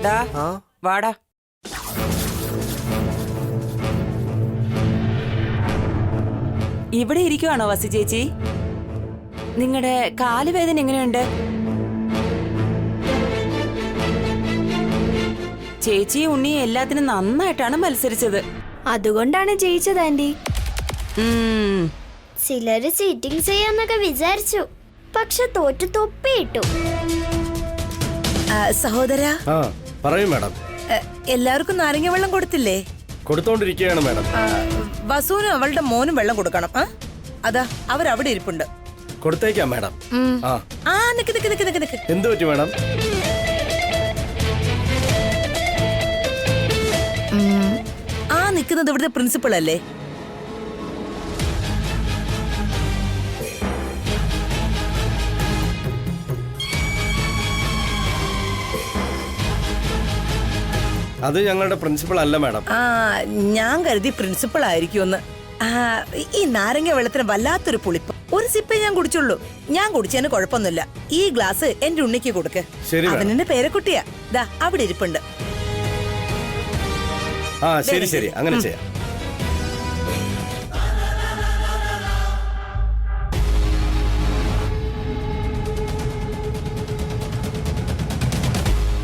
ഡാ വാടാ. ഇവിടെ ഇരിക്കുവാണോ വസി ചേച്ചി? നിങ്ങളുടെ കാലുവേദന എങ്ങനെയുണ്ട്? ചേച്ചി ഉണ്ണി എല്ലാത്തിനും നന്നായിട്ടാണ് മത്സരിച്ചത്. അതുകൊണ്ടാണ് ജയിച്ചത് ആന്റി. ചിലര് ചീറ്റിംഗ് ചെയ്യാന്നൊക്കെ വിചാരിച്ചു, പക്ഷെ തോറ്റു തൊപ്പിയിട്ടു. സഹോദര പറയൂ മാഡം. എല്ലാവർക്കും നാരങ്ങ വെള്ളം കൊടുത്തില്ലേ? കൊടുത്തോണ്ടിരിക്കുകയാണ് മാഡം. വസുവിനും അവളുടെ മോനും വെള്ളം കൊടുക്കണം. അതാ അവരവിടെ ഇരിപ്പുണ്ട്. കൊടുത്തേക്കാം മാഡം. നിക്ക് നിക്ക് നിക്ക് നിക്ക് നിക്ക്. എന്ത് പറ്റി മാഡം? നിക്കുന്നത് ഇവിടുത്തെ പ്രിൻസിപ്പൾ അല്ലേ? അത് ഞങ്ങളുടെ പ്രിൻസിപ്പൾ അല്ല മാഡം. ഞാൻ കരുതി പ്രിൻസിപ്പൾ ആയിരിക്കുമെന്ന്. ഈ നാരങ്ങ വെള്ളത്തിന് വല്ലാത്തൊരു പുളിപ്പ്. ഒരു സിപ്പേ ഞാൻ കുടിച്ചുള്ളൂ. ഞാൻ കുടിച്ചതിന് കുഴപ്പമൊന്നുമില്ല. ഈ ഗ്ലാസ് എന്റെ ഉണ്ണിക്ക് കൊടുക്ക്. അവനെന്റെ പേരക്കുട്ടിയാ. ദാ അവിടെ ഇരിപ്പുണ്ട്. ശരി ശരി, അങ്ങനെ ചെയ്യാം.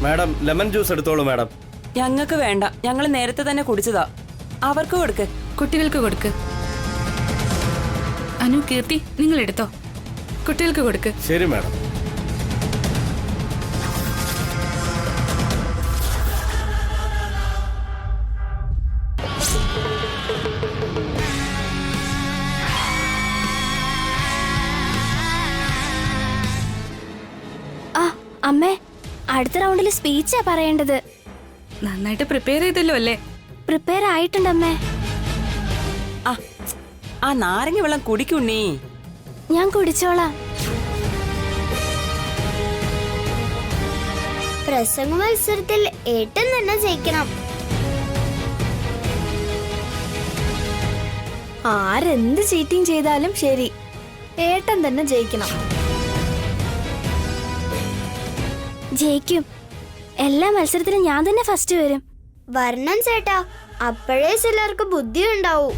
മാഡം ലെമൺ ജ്യൂസ് എടുത്തോളൂ മാഡം. ഞങ്ങൾക്ക് വേണ്ട, ഞങ്ങൾ നേരത്തെ തന്നെ കുടിച്ചതാ. അവർക്ക് കൊടുക്ക്. കുട്ടികൾക്ക് കൊടുക്ക്. അനു, കീർത്തി, നിങ്ങൾ എടുത്തോ. കുട്ടികൾക്ക് കൊടുക്ക്. ശരി മാഡം. അമ്മേ, അടുത്ത റൗണ്ടിൽ സ്പീച്ചാ പറയേണ്ടത്. നന്നായിട്ട് പ്രിപ്പയർ ചെയ്തല്ലോ അല്ലേ? പ്രിപ്പയർ ആയിട്ടുണ്ടമ്മേ. ആ നാരങ്ങ വെള്ളം കുടിക്കുണ്ണി. ഞാൻ കുടിച്ചോളാം. പ്രസംഗ മത്സരത്തിൽ ഏട്ടൻ തന്നെ ജയിക്കണം. ആരെന്ത് ചീറ്റിംഗ് ചെയ്താലും ശരി, ഏട്ടൻ തന്നെ ജയിക്കണം. ജയിക്കും. എല്ലാ മത്സരത്തിലും ഞാൻ തന്നെ ഫസ്റ്റ് വരും. വരണം ചേട്ടാ, അപ്പോഴേ ചിലർക്ക് ബുദ്ധി ഉണ്ടാവൂ.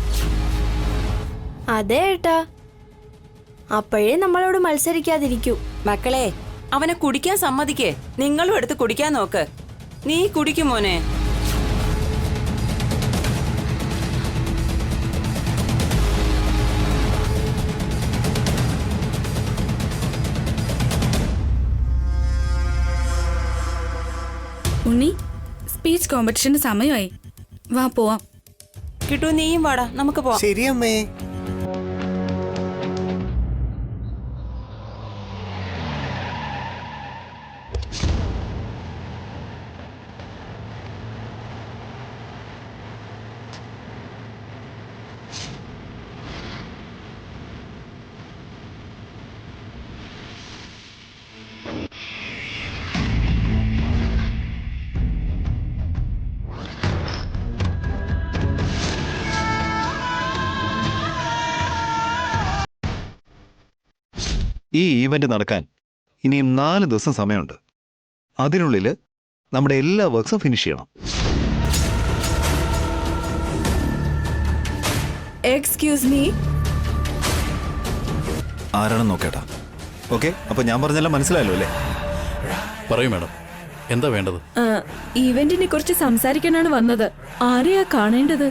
അതെ ഏട്ടാ, അപ്പോഴേ നമ്മളോട് മത്സരിക്കാതിരിക്കൂ. മക്കളെ, അവനെ കുടിക്കാൻ സമ്മതിക്കേ. നിങ്ങളും എടുത്ത് കുടിക്കാൻ നോക്ക്. നീ കുടിക്കും മോനെ. ഉണ്ണി, സ്പീച്ച് കോമ്പറ്റീഷന്റെ സമയമായി. വാ പോവാം. കിട്ടു, നീയും വാടാ, നമുക്ക് പോവാം. ശരി അമ്മേ. ഈ ഈവന്റ് നടക്കാൻ ഇനിയും 4 ദിവസം സമയമുണ്ട്. അതിനുള്ളിൽ നമ്മുടെ എല്ലാ വർക്ക്സും ഫിനിഷ് ചെയ്യണം. Excuse me. ആരാണെന്ന് നോക്കേട്ടാ. ഓക്കെ, അപ്പൊ ഞാൻ പറഞ്ഞെല്ലാം മനസ്സിലായല്ലോ അല്ലേ? പറയൂ മാഡം, എന്താ വേണ്ടത്? ഈവന്റിനെ കുറിച്ച് സംസാരിക്കാനാണ് വന്നത്. ആരെയാ കാണേണ്ടത്?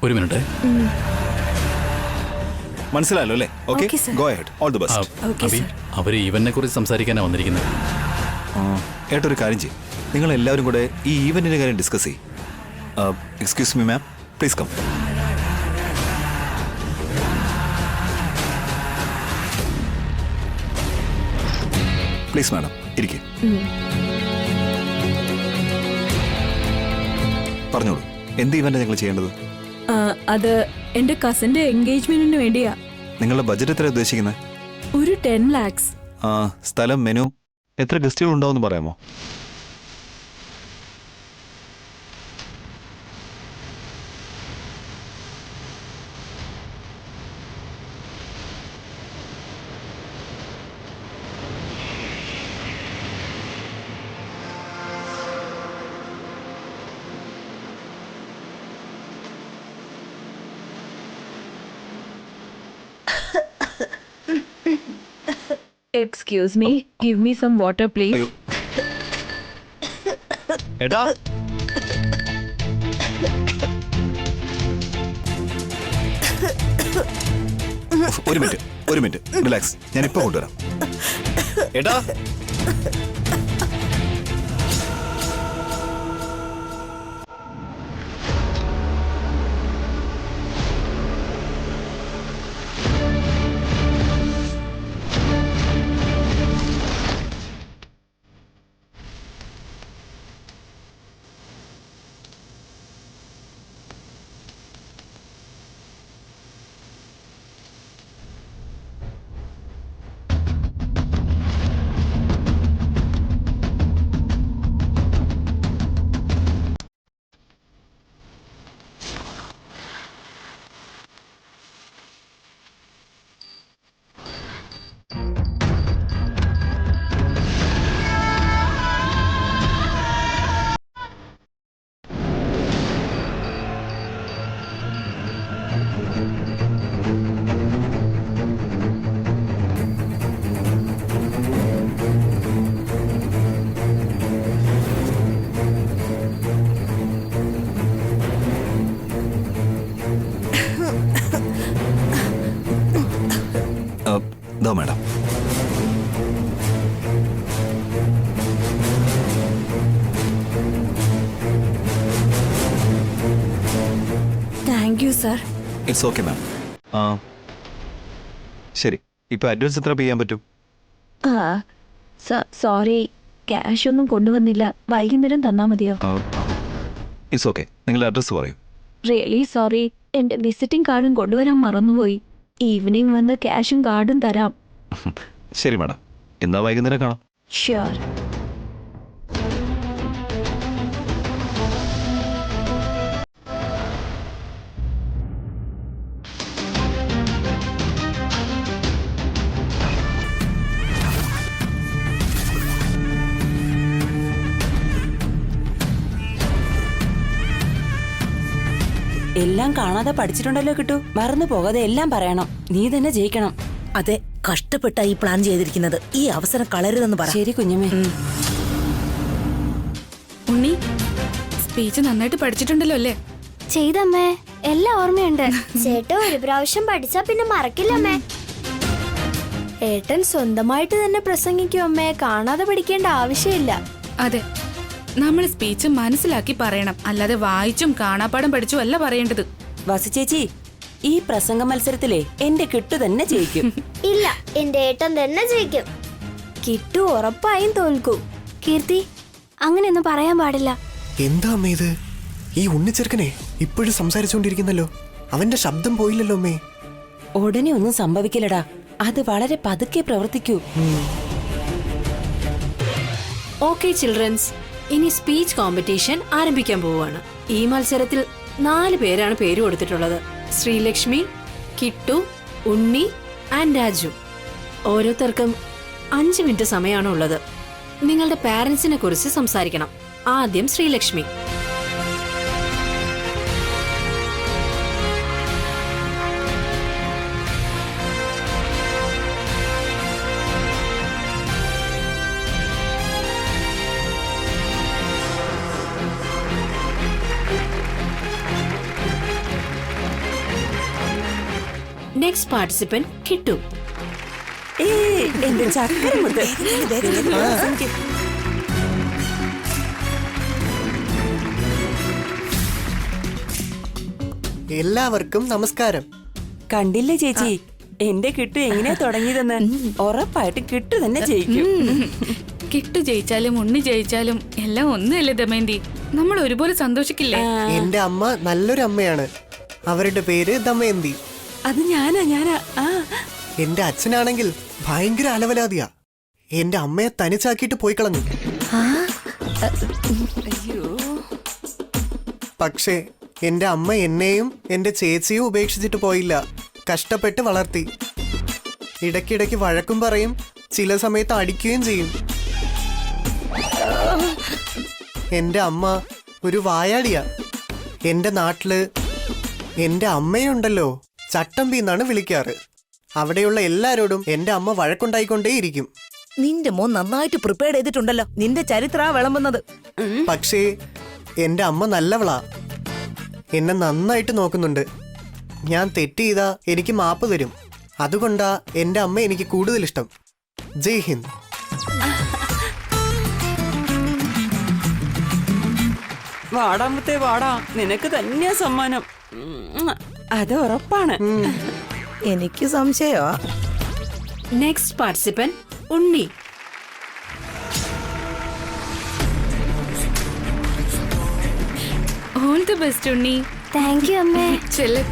ഒരു മിനിറ്റ്. മനസ്സിലായല്ലോ അല്ലേ? Okay, go ahead. All the best. Abi, അവര് ഈവന്റിനെ കുറിച്ച് സംസാരിക്കാനാ വന്നിരിക്കുന്നത്. ഏട്ടൊരു കാര്യം ചെയ്യും, നിങ്ങൾ എല്ലാവരും കൂടെ ഈ ഈവന്റിന്റെ കാര്യം ഡിസ്കസ് ചെയ്യും. Excuse me ma'am, please come. Please madam, ഇരിക്കേ. പറഞ്ഞോളൂ, എന്ത് ഈവന്റ് നിങ്ങൾ ചെയ്യേണ്ടത്? അത് എന്റെ കസിന്റെ എൻഗേജ്മെന്റിന് വേണ്ടിയാ. നിങ്ങളുടെ ബജറ്റ് എത്ര ഉദ്ദേശിക്കുന്നത്? ഒരു 10 lakhs. സ്ഥലം, മെനു, എത്ര ഗസ്റ്റുകൾ ഉണ്ടാവും പറയാമോ? Excuse me, give me some water, please. അയ്യോ എടാ ഒരു മിനിറ്റ് റിലാക്സ്, ഞാൻ ഇപ്പൊ കൊണ്ടുവരാം. എടാ ദാ madam. Thank you, sir. It's okay ma'am. ശരി, ഇപ്പൊ അഡ്വാൻസ് എത്ര പേ ചെയ്യാൻ പറ്റും? സോറി, ക്യാഷ് ഒന്നും കൊണ്ടുവന്നില്ല. വൈകുന്നേരം തന്നാ മതിയോ? ഇറ്റ്സ് ഓക്കെ, നിങ്ങളുടെ അഡ്രസ്സ് പറയൂ. റിയലി സോറി, എന്റെ വിസിറ്റിംഗ് കാർഡും കൊണ്ടുവരാൻ മറന്നുപോയി. ഈവനിങ് വന്ന് ക്യാഷും കാർഡും തരാം. ശരി മാഡം, എന്നാ വൈകുന്നേരം കാണാം. ഷ്യൂർ. എല്ലാം കാണാതെ പഠിച്ചിട്ടുണ്ടല്ലോ കിട്ടു. മറന്നു പോകാതെ എല്ലാം പറയണം. നീ തന്നെ ജയിക്കണം. അതെ, കഷ്ടപ്പെട്ട ഈ പ്ലാൻ ചെയ്തിരിക്കുന്നത്. ഈ അവസരം കളരുതെന്ന് പറ. ശരി കുഞ്ഞമ്മേ. ഉണ്ണി, സ്പീച്ച് നന്നായിട്ട് പഠിച്ചിട്ടുണ്ടല്ലോ അല്ലേ? ചെയ്തമ്മേ, എല്ലാം ഓർമ്മയുണ്ട്. ചേട്ടൻ ഒരു പ്രാവശ്യം പഠിച്ചാ പിന്നെ മറക്കില്ലമ്മേ. ഏട്ടൻ സ്വന്തമായിട്ട് തന്നെ പ്രസംഗിക്കും അമ്മേ. കാണാതെ പഠിക്കേണ്ട ആവശ്യമില്ല. അതെ, നമ്മൾ സ്പീച്ച് മനസ്സിലാക്കി പറയണം, അല്ലാതെ വായിച്ചും കാണാപ്പാടം പഠിച്ചും അല്ല പറയേണ്ടത്. വസു ചേച്ചി, ഈ പ്രസംഗ മത്സരത്തിലെ എന്റെ കിട്ടു തന്നെ ജയിക്കും. ഇല്ല, എന്റെ ഏട്ടൻ തന്നെ ജയിക്കും. കിട്ടു ഉറപ്പായും തോൽക്കും. കീർത്തി, അങ്ങനെയൊന്നും പറയാൻ പാടില്ല. എന്താ അമ്മേ ഇത്? ഈ ഉണ്ണിച്ചെറുക്കനെ ഇപ്പോഴും സംസാരിച്ചുകൊണ്ടിരിക്കുന്നല്ലോ. അവന്റെ ശബ്ദം പോയില്ലല്ലോ അമ്മേ. ഉടനെ ഒന്നും സംഭവിക്കില്ലടാ. അത് വളരെ പതുക്കെ പ്രവർത്തിക്കൂ. ഓക്കെ ചിൽഡ്രൻസ്, ഇനി സ്പീച്ച് കോമ്പറ്റീഷൻ ആരംഭിക്കാൻ പോവുകയാണ്. ഈ മത്സരത്തിൽ 4 പേരാണ് പേര് കൊടുത്തിട്ടുള്ളത്. ശ്രീലക്ഷ്മി, കിട്ടു, ഉണ്ണി ആൻഡ് രാജു. ഓരോരുത്തർക്കും 5 മിനിറ്റ് സമയമാണ് ഉള്ളത്. നിങ്ങളുടെ പാരന്റ്സിനെ കുറിച്ച് സംസാരിക്കണം. ആദ്യം ശ്രീലക്ഷ്മി. നെക്സ്റ്റ് പാർട്ടിസിപ്പന്റ് കിട്ടു. എന്റെ ചക്കരമുത്ത്. എല്ലാവർക്കും നമസ്കാരം. കണ്ടില്ലേ ചേച്ചി, എന്റെ കിട്ടു എങ്ങനെയാ തുടങ്ങിയതെന്ന്. ഉറപ്പായിട്ട് കിട്ടു തന്നെ ജയിക്കും. കിട്ടു ജയിച്ചാലും ഉണ്ണി ജയിച്ചാലും എല്ലാം ഒന്നല്ലേ ദമയന്തി? നമ്മൾ ഒരുപോലെ സന്തോഷിക്കില്ലേ? എന്റെ അമ്മ നല്ലൊരു അമ്മയാണ്. അവരുടെ പേര് ദമയന്തി. അത് ഞാനാ. ആ, എന്റെ അച്ഛനാണെങ്കിൽ ഭയങ്കര അലവലാതിയാ. എന്റെ അമ്മയെ തനിച്ചാക്കിയിട്ട് പോയി കളഞ്ഞു. അയ്യോ. പക്ഷേ എന്റെ അമ്മ എന്നെയും എന്റെ ചേച്ചിയും ഉപേക്ഷിച്ചിട്ട് പോയില്ല. കഷ്ടപ്പെട്ട് വളർത്തി. ഇടയ്ക്കിടയ്ക്ക് വഴക്കും പറയും, ചില സമയത്ത് അടിക്കുകയും ചെയ്യും. എന്റെ അമ്മ ഒരു വായാടിയാ. എന്റെ നാട്ടില് എന്റെ അമ്മയുണ്ടല്ലോ ചട്ടമ്പി എന്നാണ് വിളിക്കാറ്. അവിടെയുള്ള എല്ലാരോടും എന്റെ അമ്മ വഴക്കുണ്ടായിക്കൊണ്ടേയിരിക്കും. നിന്റെ മോൻ നന്നായിട്ട് പ്രിപ്പയർ ചെയ്തിട്ടുണ്ടല്ലോ. നിന്റെ ചരിത്ര വിളമ്പുന്നത്. പക്ഷേ എന്റെ അമ്മ നല്ലവളാ, എന്നെ നന്നായിട്ട് നോക്കുന്നുണ്ട്. ഞാൻ തെറ്റ് ചെയ്താ എനിക്ക് മാപ്പ് തരും. അതുകൊണ്ടാ എന്റെ അമ്മ എനിക്ക് കൂടുതൽ ഇഷ്ടം. ജയ് ഹിന്ദ്. വാടാമത്തെ വാടാ, നിനക്ക് തന്നെയാ സമ്മാനം. അത് ഉറപ്പാണ്. എനിക്ക് സംശയമാ. Next participant Unni. All the best Unni. Thank you അമ്മേ. ചെല്ല്.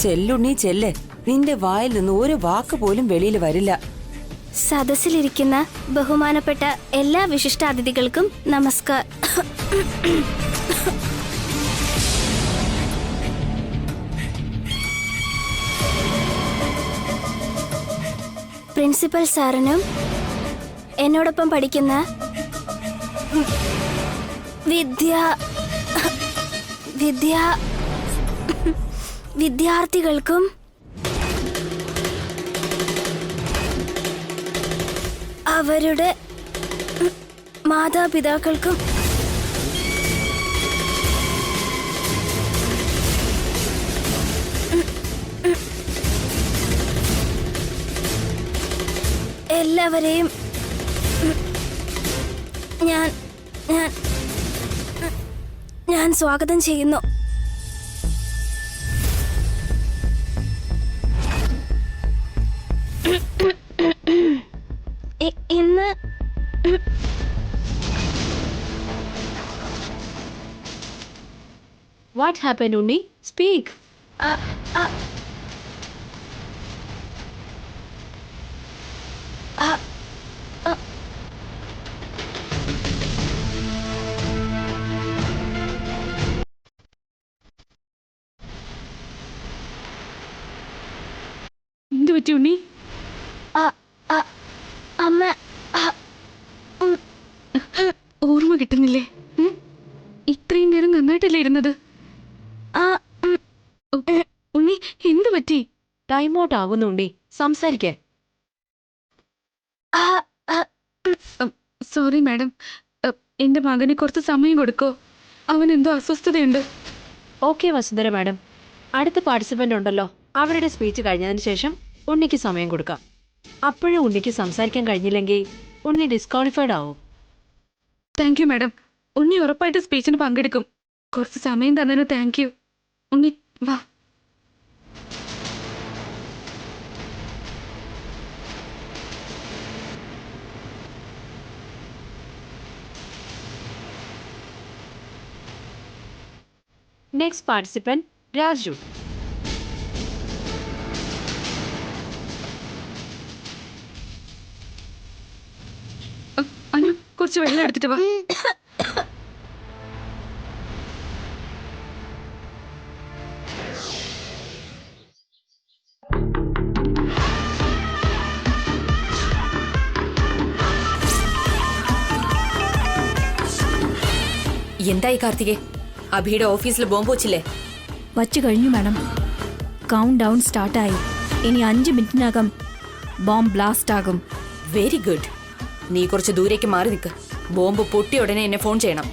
ചെല്ലുണ്ണി ചെല്ല്. നിന്റെ വായിൽ നിന്ന് ഒരു വാക്ക് പോലും വെളിയിൽ വരില്ല. സദസ്സിലിരിക്കുന്ന ബഹുമാനപ്പെട്ട എല്ലാ വിശിഷ്ടാതിഥികൾക്കും നമസ്കാരം. പ്രിൻസിപ്പൽ സാറിനും എന്നോടൊപ്പം പഠിക്കുന്ന വിദ്യാർത്ഥികൾക്കും അവരുടെ മാതാപിതാക്കൾക്കും എല്ലാവരെയും ഞാൻ സ്വാഗതം ചെയ്യുന്നു. ഇന്ന് വാട്ട് ഹാപ്പൻ ഉണ്ണി? സ്പീക്ക്. എന്ത് പറ്റി ഉണ്ണി? അമ്മ ഓർമ്മ കിട്ടുന്നില്ലേ? ഇത്രയും നേരം നന്നായിട്ടല്ലേ ഇരുന്നത്? ഉണ്ണി എന്ത് പറ്റി? ടൈം ഔട്ട് ആകുന്നു ഉണ്ണി, സംസാരിക്കേ. സോറി മാഡം, എന്റെ മകന് കുറച്ച് സമയം കൊടുക്കോ? അവൻ എന്തോ അസ്വസ്ഥതയുണ്ട്. ഓക്കെ വസുന്ധര മാഡം, അടുത്ത പാർട്ടിസിപ്പന്റ് ഉണ്ടല്ലോ, അവരുടെ സ്പീച്ച് കഴിഞ്ഞതിന് ശേഷം ഉണ്ണിക്ക് സമയം കൊടുക്കാം. അപ്പോഴും ഉണ്ണിക്ക് സംസാരിക്കാൻ കഴിഞ്ഞില്ലെങ്കിൽ ഉണ്ണി ഡിസ്ക്വാളിഫൈഡ് ആവും. Thank you madam. ഉണ്ണി ഉറപ്പായിട്ട് സ്പീച്ചിന് പങ്കെടുക്കും. കുറച്ച് സമയം തന്നതിന് താങ്ക് യു. ഉണ്ണി വാ. Next participant Raju. അനു, കുറച്ച് വെള്ളം എടുത്തിട്ട് വാ. എന്തായി കാർത്തികേ? അഭിയുടെ ഓഫീസിൽ ബോംബ് വച്ചില്ലേ? വച്ചു കഴിഞ്ഞു മാഡം. Count down സ്റ്റാർട്ടായി. ഇനി 5 മിനിറ്റിനകം ബോംബ് ബ്ലാസ്റ്റ് ആകും. Very good. നീ കുറച്ച് ദൂരേക്ക് മാറി നിൽക്ക്. ബോംബ് പൊട്ടിയ ഉടനെ എന്നെ ഫോൺ ചെയ്യണം.